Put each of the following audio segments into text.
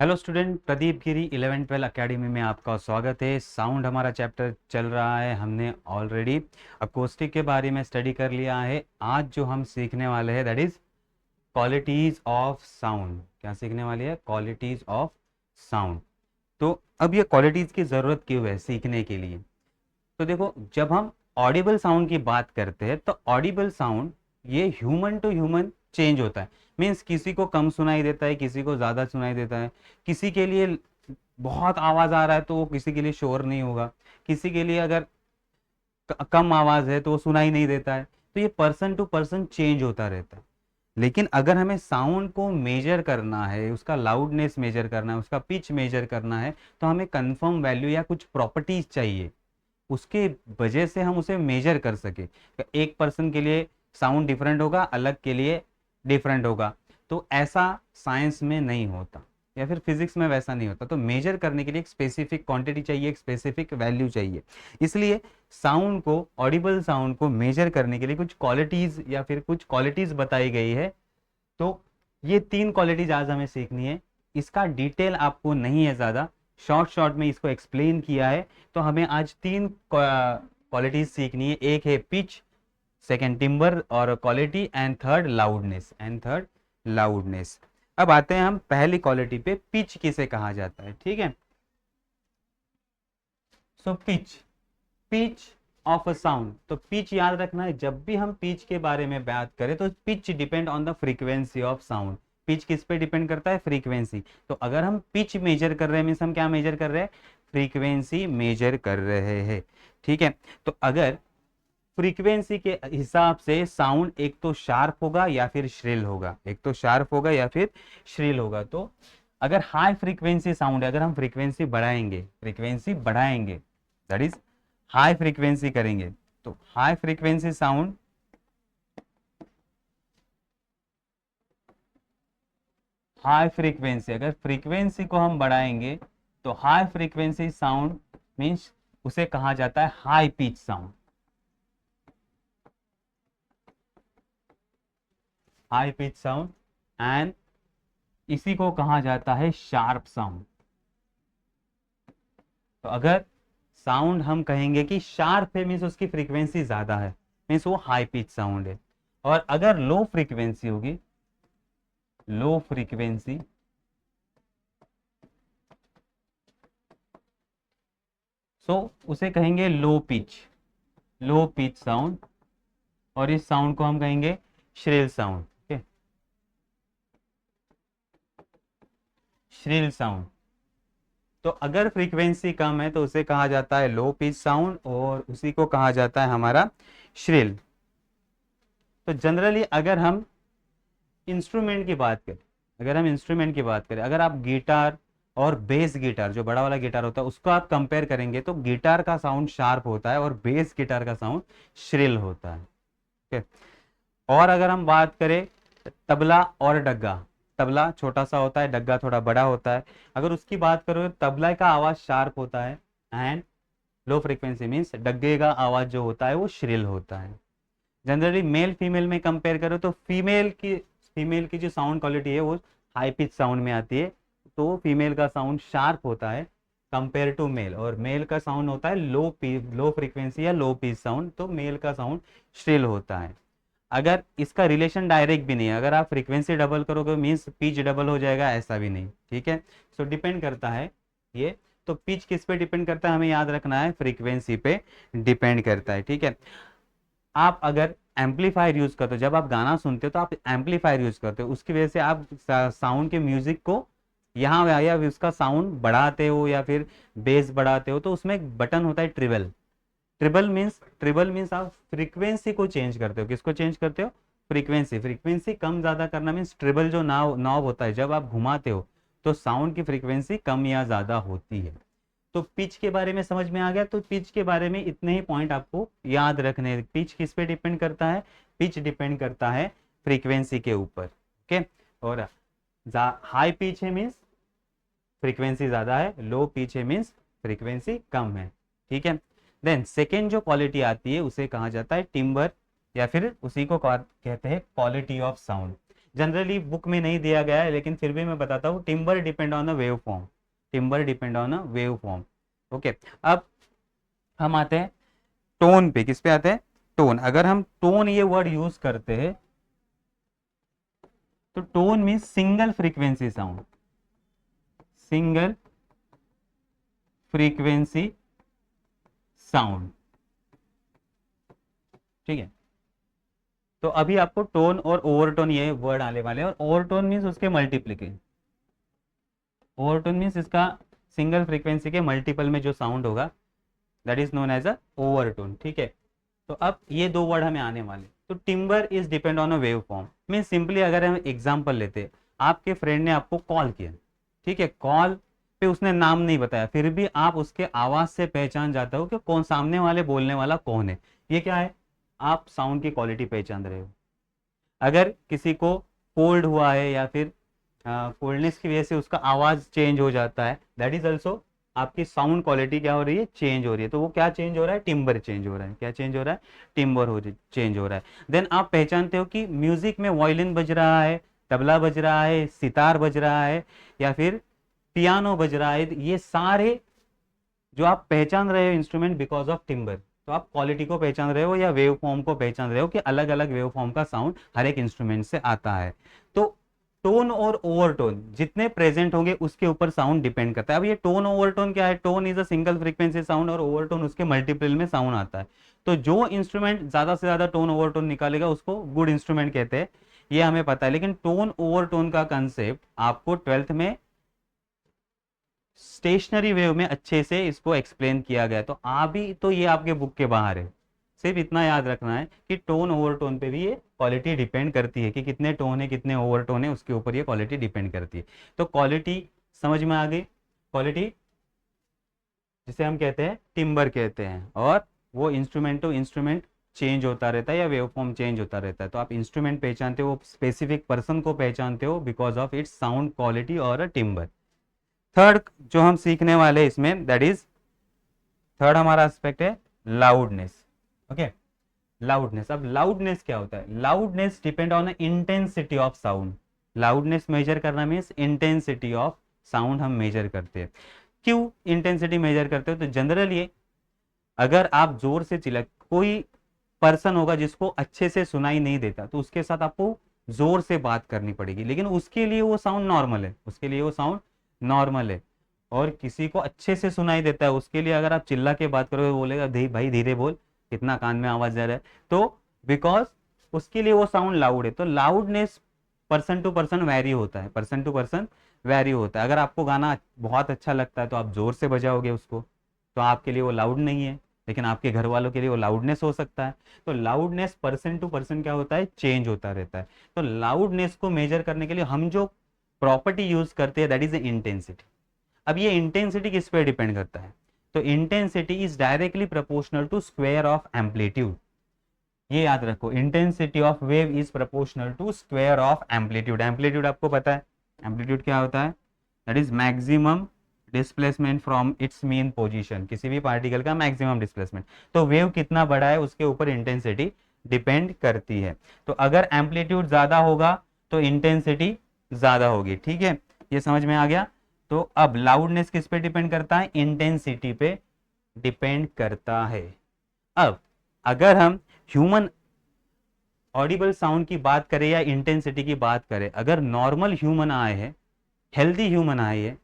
Hello student, Pradeep गिरी 11-12 academy में आपका स्वागत है। साउंड हमारा चैप्टर चल रहा है। हमने ऑलरेडी अकोस्टिक के बारे में स्टडी कर लिया है। आज जो हम सीखने वाले हैं that is qualities of sound. क्या सीखने वाली है? Qualities of sound. तो अब ये क्वालिटीज की ज़रूरत क्यों है सीखने के लिए? तो देखो, जब हम ऑडिबल साउंड की बात करते हैं तो ऑडिबल साउंड ये ह्यूमन टू ह्यूमन चेंज होता है। मीन्स किसी को कम सुनाई देता है, किसी को ज़्यादा सुनाई देता है। किसी के लिए बहुत आवाज़ आ रहा है तो वो किसी के लिए शोर नहीं होगा। किसी के लिए अगर कम आवाज़ है तो वो सुनाई नहीं देता है। तो ये पर्सन टू पर्सन चेंज होता रहता है। लेकिन अगर हमें साउंड को मेजर करना है, उसका लाउडनेस मेजर करना है, उसका पिच मेजर करना है, तो हमें कंफर्म वैल्यू या कुछ प्रॉपर्टीज चाहिए। उसके वजह से हम उसे मेजर कर सके। एक पर्सन के लिए साउंड डिफरेंट होगा, अलग के लिए डिफरेंट होगा। तो ऐसा साइंस में नहीं होता या फिर फिजिक्स में वैसा नहीं होता। तो मेजर करने के लिए एक स्पेसिफिक क्वांटिटी चाहिए, एक स्पेसिफिक वैल्यू चाहिए। इसलिए साउंड को, ऑडिबल साउंड को मेजर करने के लिए कुछ क्वालिटीज या फिर कुछ क्वालिटीज बताई गई है। तो ये 3 क्वालिटीज आज हमें सीखनी है। इसका डिटेल आपको नहीं है ज़्यादा, शॉर्ट शॉर्ट में इसको एक्सप्लेन किया है। तो हमें आज 3 क्वालिटीज सीखनी है। एक है पिच, सेकेंड टिम्बर और क्वालिटी, एंड थर्ड लाउडनेस। अब आते हैं हम पहली क्वालिटी पे, पिच किसे कहा जाता है। ठीक है, so pitch of a sound. तो पिच याद रखना है, जब भी हम पिच के बारे में बात करें तो pitch depend on the frequency of sound. Pitch किस पे डिपेंड करता है? फ्रीक्वेंसी। तो अगर हम पिच मेजर कर रहे हैं मीन्स हम क्या मेजर कर रहे हैं? फ्रीक्वेंसी मेजर कर रहे हैं। ठीक है, तो अगर फ्रीक्वेंसी के हिसाब से साउंड एक तो शार्प होगा या फिर श्रिल होगा, एक तो शार्प होगा या फिर श्रिल होगा। तो अगर हाई फ्रीक्वेंसी साउंड है, अगर हम फ्रीक्वेंसी बढ़ाएंगे दैट इज हाई फ्रीक्वेंसी करेंगे, तो high frequency sound, high frequency अगर फ्रीक्वेंसी को हम बढ़ाएंगे तो हाई फ्रीक्वेंसी साउंड मीन्स उसे कहा जाता है high pitch sound. High pitch sound and इसी को कहा जाता है शार्प साउंड। तो अगर साउंड हम कहेंगे कि शार्प है मीन्स उसकी फ्रीक्वेंसी ज्यादा है, मीन्स वो हाई पिच साउंड है। और अगर लो फ्रीक्वेंसी होगी, लो फ्रीक्वेंसी, सो उसे कहेंगे लो पिच साउंड। और इस साउंड को हम कहेंगे श्रिल साउंड। ठीक है, श्रिल साउंड। तो अगर फ्रीक्वेंसी कम है तो उसे कहा जाता है लो पिच साउंड और उसी को कहा जाता है हमारा श्रिल। तो जनरली अगर हम इंस्ट्रूमेंट की बात करें, अगर आप गिटार और बेस गिटार, जो बड़ा वाला गिटार होता है, उसको आप कंपेयर करेंगे तो गिटार का साउंड शार्प होता है और बेस गिटार का साउंड श्रिल होता है। ठीक है, और अगर हम बात करें तबला और डग्गा, तबला छोटा सा होता है, डग्गा थोड़ा बड़ा होता है। अगर उसकी बात करो तो तबला का आवाज शार्प होता है एंड लो फ्रीक्वेंसी मीन्स डग्गे का आवाज जो होता है वो श्रिल होता है। जनरली मेल फीमेल में कंपेयर करो तो फीमेल की जो साउंड क्वालिटी है वो हाई पिच साउंड में आती है। तो फीमेल का साउंड शार्प होता है कंपेयर टू मेल, और मेल का साउंड होता है लो फ्रीक्वेंसी या लो पिच साउंड, तो मेल का साउंड श्रिल होता है। अगर इसका रिलेशन डायरेक्ट भी नहीं है, अगर आप फ्रीक्वेंसी डबल करोगे मीन्स पिच डबल हो जाएगा, ऐसा भी नहीं। ठीक है, सो डिपेंड करता है ये। तो पिच किस पे डिपेंड करता है हमें याद रखना है, फ्रीक्वेंसी पे डिपेंड करता है। ठीक है, आप अगर एम्पलीफायर यूज करते हो, जब आप गाना सुनते हो तो आप एम्पलीफायर यूज करते हो, उसकी वजह से आप साउंड के म्यूजिक को यहाँ या उसका साउंड बढ़ाते हो या फिर बेस बढ़ाते हो, तो उसमें एक बटन होता है ट्रिबल। ट्रिबल मीन्स आप फ्रीक्वेंसी को चेंज करते हो। किसको चेंज करते हो? फ्रीक्वेंसी कम ज्यादा करना मीन्स ट्रिबल जो नॉब होता है, जब आप घुमाते हो तो साउंड की फ्रीक्वेंसी कम या ज्यादा होती है। तो पिच के बारे में समझ में आ गया। तो पिच के बारे में इतने ही पॉइंट आपको याद रखने हैं। पिच किस पे डिपेंड करता है? पिच डिपेंड करता है फ्रीक्वेंसी के ऊपर। ओके, और हाई पिच है मीन्स फ्रीक्वेंसी ज्यादा है, लो पिच है मीन्स फ्रीक्वेंसी कम है। ठीक है, देन सेकेंड जो क्वालिटी आती है उसे कहा जाता है टिम्बर, या फिर उसी को कहते हैं quality of sound. Generally book में नहीं दिया गया है, लेकिन फिर भी मैं बताता हूँ, timber depend on a wave form, timber depend on a wave form. Okay, अब हम आते हैं टोन पे। किस पे आते हैं? टोन। अगर हम टोन ये वर्ड यूज करते हैं तो tone means single frequency sound, single frequency sound. ठीक है, तो अभी आपको टोन और ओवरटोन ये वर्ड आने वाले हैं, और ओवरटोन मीन्स उसके मल्टीप्लिकेशन, ओवरटोन मीन्स इसका सिंगल फ्रीक्वेंसी के मल्टीपल में जो साउंड होगा, that is known as a overtone. ठीक है, तो अब ये दो वर्ड हमें आने वाले। तो timber is depend on a wave form mean simply, अगर हम एग्जांपल लेते, आपके फ्रेंड ने आपको कॉल किया, ठीक है, कॉल पे उसने नाम नहीं बताया, फिर भी आप उसके आवाज से पहचान जाते हो कि कौन सामने वाले बोलने वाला कौन है। ये क्या है? आप साउंड की क्वालिटी पहचान रहे हो। अगर किसी को कोल्ड हुआ है या फिर कोल्डनेस की वजह से उसका आवाज चेंज हो जाता है, दैट इज ऑल्सो आपकी साउंड क्वालिटी क्या हो रही है? चेंज हो रही है। तो वो क्या चेंज हो रहा है? टिम्बर चेंज हो रहा है। क्या चेंज हो रहा है? टिम्बर हो चेंज हो रहा है। देन आप पहचानते हो कि म्यूजिक में वायलिन बज रहा है, तबला बज रहा है, सितार बज रहा है, या फिर पियानो बज रहा है। ये सारे जो आप पहचान रहे हो इंस्ट्रूमेंट बिकॉज ऑफ टिम्बर। तो आप क्वालिटी को पहचान रहे हो या वेव फॉर्म को पहचान रहे हो कि अलग अलग वेव फॉर्म का साउंड हर एक इंस्ट्रूमेंट से आता है। तो टोन और ओवरटोन जितने प्रेजेंट होंगे उसके ऊपर साउंड डिपेंड करता है। अब ये टोन ओवरटोन क्या है? Tone is a single frequency sound और ओवरटोन उसके मल्टीपल में साउंड आता है। तो जो इंस्ट्रूमेंट ज्यादा से ज्यादा टोन ओवरटोन निकालेगा उसको गुड इंस्ट्रूमेंट कहते हैं, ये हमें पता है। लेकिन टोन ओवरटोन का कंसेप्ट आपको 12th में स्टेशनरी वेव में अच्छे से इसको एक्सप्लेन किया गया है। तो अभी तो ये आपके बुक के बाहर है। सिर्फ इतना याद रखना है कि टोन ओवरटोन पे भी ये क्वालिटी डिपेंड करती है कि कितने टोन है कितने ओवरटोन है, उसके ऊपर ये क्वालिटी डिपेंड करती है। तो क्वालिटी समझ में आ गई? क्वालिटी जिसे हम कहते हैं टिम्बर कहते हैं, और वो इंस्ट्रूमेंट टू इंस्ट्रूमेंट चेंज होता रहता है या वेव फॉर्म चेंज होता रहता है। तो आप इंस्ट्रूमेंट पहचानते हो, स्पेसिफिक पर्सन को पहचानते हो because of its sound quality और अ टिम्बर। थर्ड जो हम सीखने वाले इसमें, दैट इज थर्ड हमारा एस्पेक्ट है लाउडनेस। Okay, loudness. अब लाउडनेस क्या होता है? Loudness depend on intensity of sound. Loudness measure करना मीन्स इंटेंसिटी ऑफ साउंड हम मेजर करते हैं। क्यों इंटेंसिटी मेजर करते हो? तो जनरली अगर आप जोर से चिल्ला, कोई पर्सन होगा जिसको अच्छे से सुनाई नहीं देता, तो उसके साथ आपको जोर से बात करनी पड़ेगी, लेकिन उसके लिए वो साउंड नॉर्मल है, उसके लिए वो साउंड नॉर्मल है। और किसी को अच्छे से सुनाई देता है, उसके लिए अगर आप चिल्ला के बात करोगे, बोलेगा भाई धीरे बोल, कितना कान में आवाज जा रहा है। तो बिकॉज उसके लिए वो साउंड लाउड है। तो loudness person to person vary होता है, पर्सन टू पर्सन वैरी होता है। अगर आपको गाना बहुत अच्छा लगता है तो आप जोर से बजाओगे उसको, तो आपके लिए वो लाउड नहीं है, लेकिन आपके घर वालों के लिए वो लाउडनेस हो सकता है। तो लाउडनेस पर्सन टू पर्सन क्या होता है? चेंज होता रहता है। तो लाउडनेस को मेजर करने के लिए हम जो प्रॉपर्टी यूज करते हैं, दैट इज इंटेंसिटी। अब ये इंटेंसिटी किस पे डिपेंड करता है? तो intensity is directly proportional to square of amplitude. ये याद रखो, intensity of wave is proportional to square of amplitude. Amplitude आपको पता है, एम्पलीट्यूड क्या होता है? That is maximum displacement from its mean position, किसी भी पार्टिकल का मैक्सिमम डिस्प्लेसमेंट। तो वेव कितना बड़ा है उसके ऊपर इंटेंसिटी डिपेंड करती है। तो अगर एम्पलीट्यूड ज्यादा होगा तो इंटेंसिटी ज्यादा होगी। ठीक है, ये समझ में आ गया? तो अब लाउडनेस किस पे डिपेंड करता है? इंटेंसिटी पे डिपेंड करता है। अब अगर हम ह्यूमन ऑडिबल साउंड की बात करें या इंटेंसिटी की बात करें, अगर नॉर्मल ह्यूमन आए है, हेल्दी ह्यूमन आए है,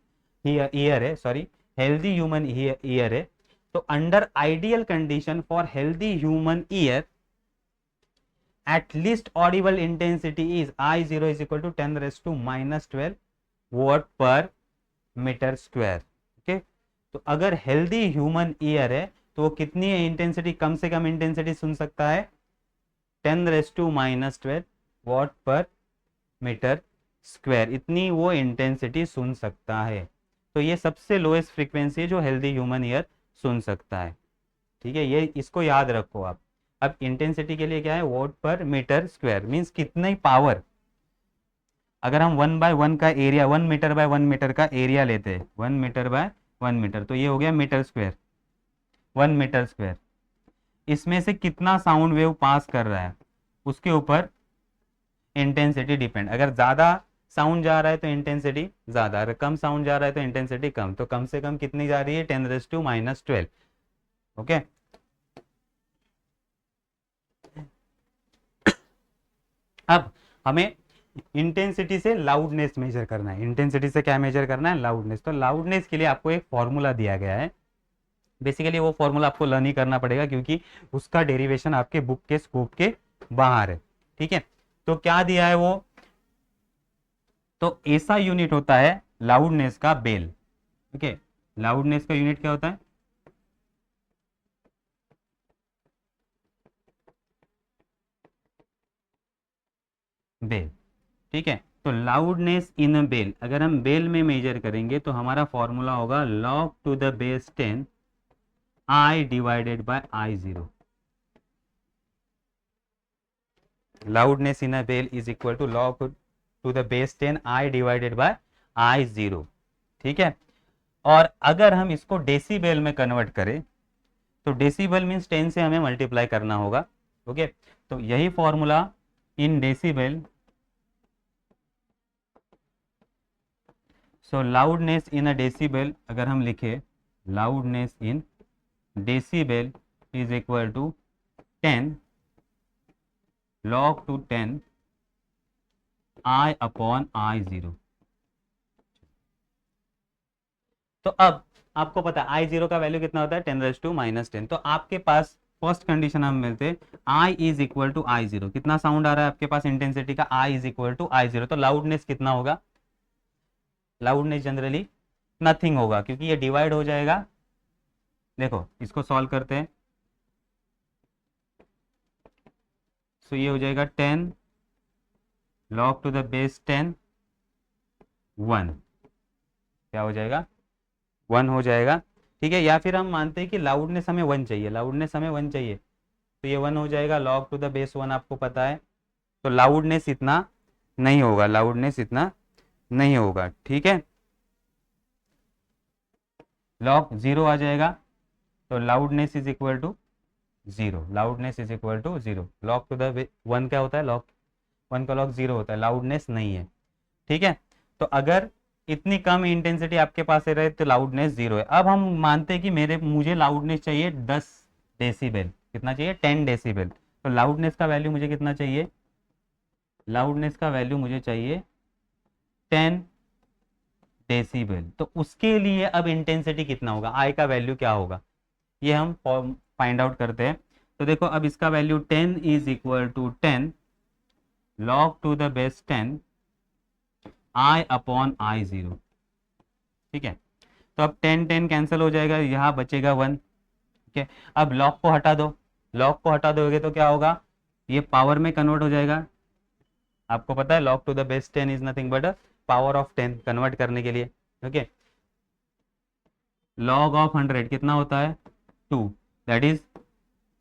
ईयर है, सॉरी, हेल्दी ह्यूमन ईयर है, तो under ideal condition for healthy human ear at least audible intensity is I0 is equal to 10 raised to minus 12 watt per metre square. Okay, तो अगर healthy human ear है तो वो कितनी intensity, कम से कम intensity सुन सकता है? 10 raise to minus 12 what per metre square, इतनी वो इंटेंसिटी सुन सकता है। तो ये सबसे लोएस्ट फ्रीक्वेंसी है जो हेल्दी ह्यूमन ईयर सुन सकता है। ठीक है, ये इसको याद रखो आप। अब इंटेंसिटी के लिए क्या है? What per metre square means कितनी पावर। अगर हम 1/1 का एरिया, 1 मीटर बाय 1 मीटर का एरिया लेते हैं, 1 मीटर बाय 1 मीटर, तो ये हो गया मीटर स्क्वायर, 1 मीटर स्क्वायर। इसमें से कितना साउंड वेव पास कर रहा है उसके ऊपर इंटेंसिटी डिपेंड, अगर ज़्यादा साउंड जा रहा है तो इंटेंसिटी ज़्यादा, अगर कम साउंड जा रहा है तो इंटेंसिटी कम, तो कम से कम कितनी जा रही है 10⁻⁻12। ओके, अब हमें इंटेंसिटी से लाउडनेस मेजर करना है। इंटेंसिटी से क्या मेजर करना है? लाउडनेस। तो लाउडनेस के लिए आपको एक फॉर्मूला दिया गया है, बेसिकली वो फॉर्मूला आपको लर्न ही करना पड़ेगा क्योंकि उसका डेरिवेशन आपके बुक के स्कोप के बाहर है। ठीक है, तो क्या दिया है वो, तो ऐसा यूनिट होता है लाउडनेस का बेल। ओके, लाउडनेस का यूनिट क्या होता है? बेल। ठीक है, तो लाउडनेस इन अ बेल, अगर हम बेल में मेजर करेंगे तो हमारा फॉर्मूला होगा log to the base 10 I divided by I0। Loudness in a bel is equal to log to the base 10 I divided by I0। ठीक है, और अगर हम इसको डेसीबेल में कन्वर्ट करें तो डेसीबल मीन्स 10 से हमें मल्टीप्लाई करना होगा। ओके, तो यही formula in decibel, so loudness in a decibel अगर हम लिखे loudness in decibel is equal to 10 log to 10 I upon I0। तो अब आपको पता है I0 का वैल्यू कितना होता है 10⁻⁻10। तो आपके पास फर्स्ट कंडीशन हम मिलते I is equal to I0, कितना साउंड आ रहा है आपके पास इंटेंसिटी का, I is equal to I0, तो लाउडनेस कितना होगा? लाउडनेस जनरली नथिंग होगा क्योंकि ये डिवाइड हो जाएगा। देखो इसको सॉल्व करते हैं, सो ये हो जाएगा 10 log to the base 10 1, क्या हो जाएगा? 1 हो जाएगा। ठीक है, या फिर हम मानते हैं कि लाउडनेस हमें 1 चाहिए, लाउडनेस हमें 1 चाहिए, तो ये 1 हो जाएगा log टू द बेस 1, आपको पता है, तो लाउडनेस इतना नहीं होगा, लाउडनेस इतना नहीं होगा। ठीक है, log 0 आ जाएगा, तो loudness is equal to 0, loudness is equal to 0। log to the 1 क्या होता है? log 1 का log 0 होता है, लाउडनेस नहीं है। ठीक है, तो अगर इतनी कम इंटेंसिटी आपके पास है रहे तो लाउडनेस 0 है। अब हम मानते हैं कि मुझे लाउडनेस चाहिए 10 डेसीबल, कितना चाहिए? 10 डेसीबल। तो लाउडनेस का वैल्यू मुझे कितना चाहिए? लाउडनेस का वैल्यू मुझे चाहिए 10 डेसीबल। तो उसके लिए अब इंटेंसिटी कितना होगा, आई का वैल्यू क्या होगा, ये हम फाइंड आउट करते हैं। तो देखो अब इसका value 10 is equal to 10 log to the base 10 I upon I0। ठीक है, तो अब 10 10 कैंसिल हो जाएगा, यहाँ बचेगा 1। ठीक है, अब लॉग को हटा दो, लॉग को हटा दोगे तो क्या होगा, ये पावर में कन्वर्ट हो जाएगा। आपको पता है log to the base 10 is nothing but power of 10 convert करने के लिए। ओके, log ऑफ 100 कितना होता है? 2, that is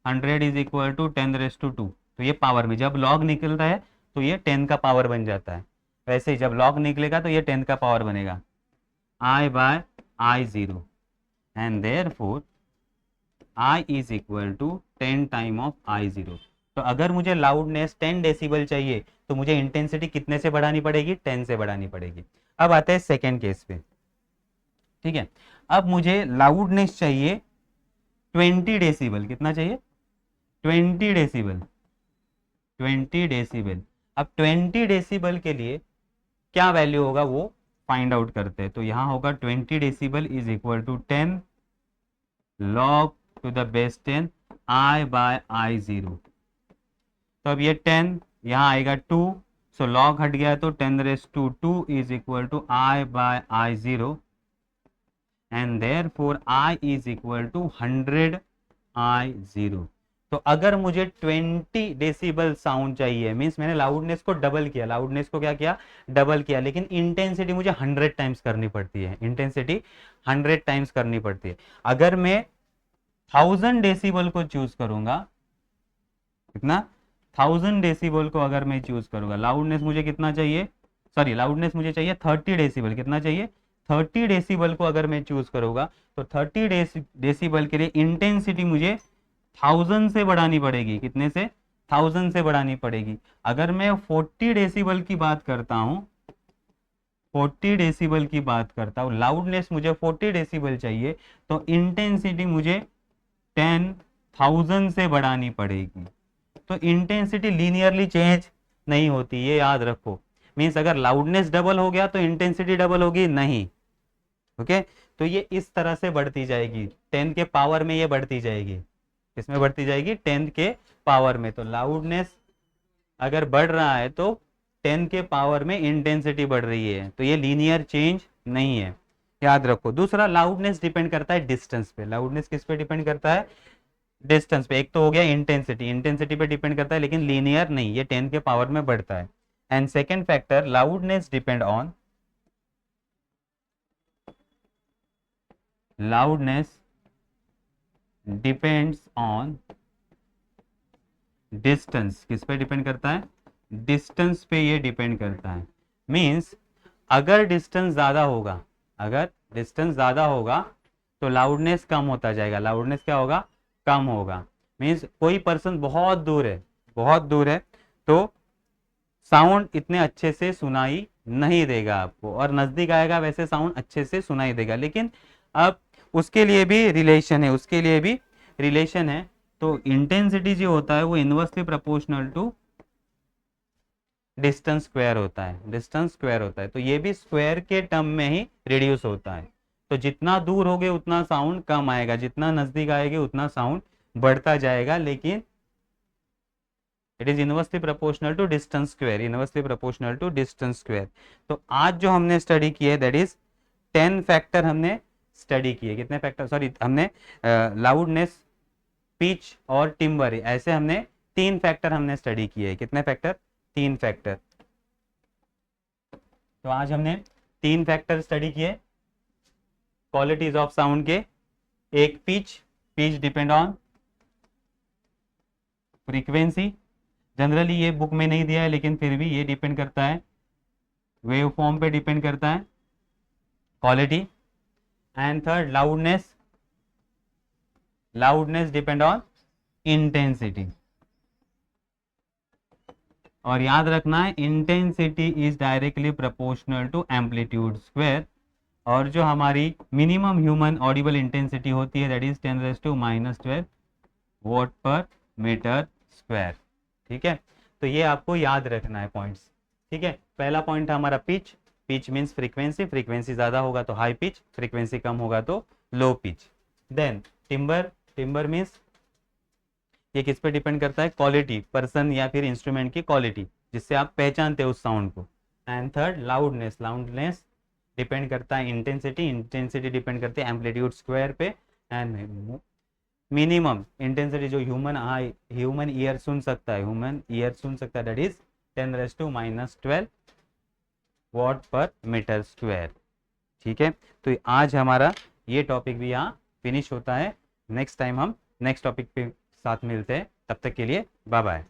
100 is equal to 10⁻²। तो ये पावर में जब log निकलता है तो ये 10 का पावर बन जाता है, वैसे ही जब log निकलेगा तो ये 10 का पावर बनेगा I by I0, and therefore I is equal to 10 time of I0। तो अगर मुझे लाउडनेस 10 डेसिबल चाहिए तो मुझे इंटेंसिटी कितने से बढ़ानी पड़ेगी? 10 से बढ़ानी पड़ेगी। अब आते हैं सेकेंड केस पे। ठीक है, अब मुझे लाउडनेस चाहिए 20 डेसिबल, कितना चाहिए? 20 डेसिबल, 20 डेसिबल। अब 20 डेसिबल के लिए क्या वैल्यू होगा वो फाइंड आउट करते हैं। तो यहाँ होगा 20 decibel is equal to 10 log to the base 10 I by I0। तो अब ये 10 यहाँ आएगा 2, सो log हट गया तो 10⁻² is equal to I by I0, and therefore I is equal to 100 I0। तो अगर मुझे 20 डेसिबल साउंड चाहिए, मीन्स मैंने लाउडनेस को डबल किया, लाउडनेस को क्या किया? डबल किया, लेकिन इंटेंसिटी मुझे 100 टाइम्स करनी पड़ती है, इंटेंसिटी 100 टाइम्स करनी पड़ती है। अगर मैं 1000 डेसिबल को चूज करूंगा, कितना? 1000 डेसिबल को अगर मैं चूज करूंगा, लाउडनेस मुझे कितना चाहिए? सॉरी, लाउडनेस मुझे चाहिए 30 डेसिबल, कितना चाहिए? 30 डेसिबल को अगर मैं चूज करूंगा तो 30 डेसिबल के लिए इंटेंसिटी मुझे 1000 से बढ़ानी पड़ेगी, कितने से? 1000 से बढ़ानी पड़ेगी। अगर मैं 40 डेसिबल की बात करता हूँ, 40 डेसिबल की बात करता हूँ, लाउडनेस मुझे 40 डेसिबल चाहिए, तो इंटेंसिटी मुझे 10,000 से बढ़ानी पड़ेगी। तो इंटेंसिटी लीनियरली चेंज नहीं होती, ये याद रखो। मीन्स अगर लाउडनेस डबल हो गया तो इंटेंसिटी डबल होगी नहीं। ओके, तो ये इस तरह से बढ़ती जाएगी, 10 के पावर में ये बढ़ती जाएगी। किसमें बढ़ती जाएगी? 10 के पावर में। तो लाउडनेस अगर बढ़ रहा है तो 10 के पावर में इंटेंसिटी बढ़ रही है, तो ये लीनियर चेंज नहीं है, याद रखो। दूसरा, लाउडनेस डिपेंड करता है डिस्टेंस पे। लाउडनेस किस पे डिपेंड करता है? डिस्टेंस पे। एक तो हो गया इंटेंसिटी, इंटेंसिटी पे डिपेंड करता है, लेकिन लीनियर नहीं, ये 10 के पावर में बढ़ता है। And second factor, loudness depend on, loudness depends on distance. किस पे डिपेंड करता है? डिस्टेंस पे ये डिपेंड करता है। मीन्स अगर डिस्टेंस ज्यादा होगा, अगर डिस्टेंस ज्यादा होगा तो लाउडनेस कम होता जाएगा। लाउडनेस क्या होगा? कम होगा। मीन्स कोई पर्सन बहुत दूर है, बहुत दूर है, तो साउंड इतने अच्छे से सुनाई नहीं देगा आपको, और नजदीक आएगा वैसे साउंड अच्छे से सुनाई देगा। लेकिन अब उसके लिए भी रिलेशन है, उसके लिए भी रिलेशन है। तो इंटेंसिटी जो होता है वो inversely proportional to distance square होता है, डिस्टेंस स्क्वायर होता है। तो ये भी स्क्वायर के टर्म में ही रिड्यूस होता है। तो जितना दूर होगे उतना साउंड कम आएगा, जितना नजदीक आएगा उतना साउंड बढ़ता जाएगा, लेकिन it is inversely proportional to distance square, inversely proportional to distance square. तो आज जो हमने स्टडी किया है दैट इज 10 फैक्टर हमने स्टडी किए। कितने फैक्टर? सॉरी, हमने लाउडनेस, पिच और टिम्बर, ऐसे हमने 3 फैक्टर हमने स्टडी किए। कितने फैक्टर? 3 फैक्टर। तो आज हमने 3 फैक्टर स्टडी किए क्वालिटीज ऑफ साउंड के। एक pitch, pitch depend on frequency. Generally ये बुक में नहीं दिया है, लेकिन फिर भी ये डिपेंड करता है, वेव फॉर्म पे डिपेंड करता है, quality. And third, loudness, loudness depend on intensity. और याद रखना है, intensity is directly proportional to amplitude square. और जो हमारी मिनिमम ह्यूमन ऑडिबल इंटेंसिटी होती है that is 10⁻⁻12 watt per metre square. ठीक है, तो ये आपको याद रखना है पॉइंट्स। ठीक है, पहला पॉइंट था हमारा pitch. Pitch means frequency, frequency ज्यादा होगा तो हाई पिच, फ्रीक्वेंसी कम होगा तो low pitch. Then timbre, timbre means ये किस पे डिपेंड करता है? क्वालिटी, पर्सन या फिर इंस्ट्रूमेंट की क्वालिटी, जिससे आप पहचानते हो उस साउंड को। And third, loudness, loudness depend करता है इंटेंसिटी, इंटेंसिटी डिपेंड करती है एम्पलीट्यूड स्क्वायर पे। एंड मिनिमम इंटेंसिटी जो ह्यूमन ईयर सुन सकता है, ह्यूमन ईयर सुन सकता है that is 10⁻⁻12 watt per metre square. ठीक है, तो आज हमारा ये टॉपिक भी यहाँ फिनिश होता है। नेक्स्ट टाइम हम नेक्स्ट टॉपिक पे साथ मिलते हैं, तब तक के लिए बाय बाय।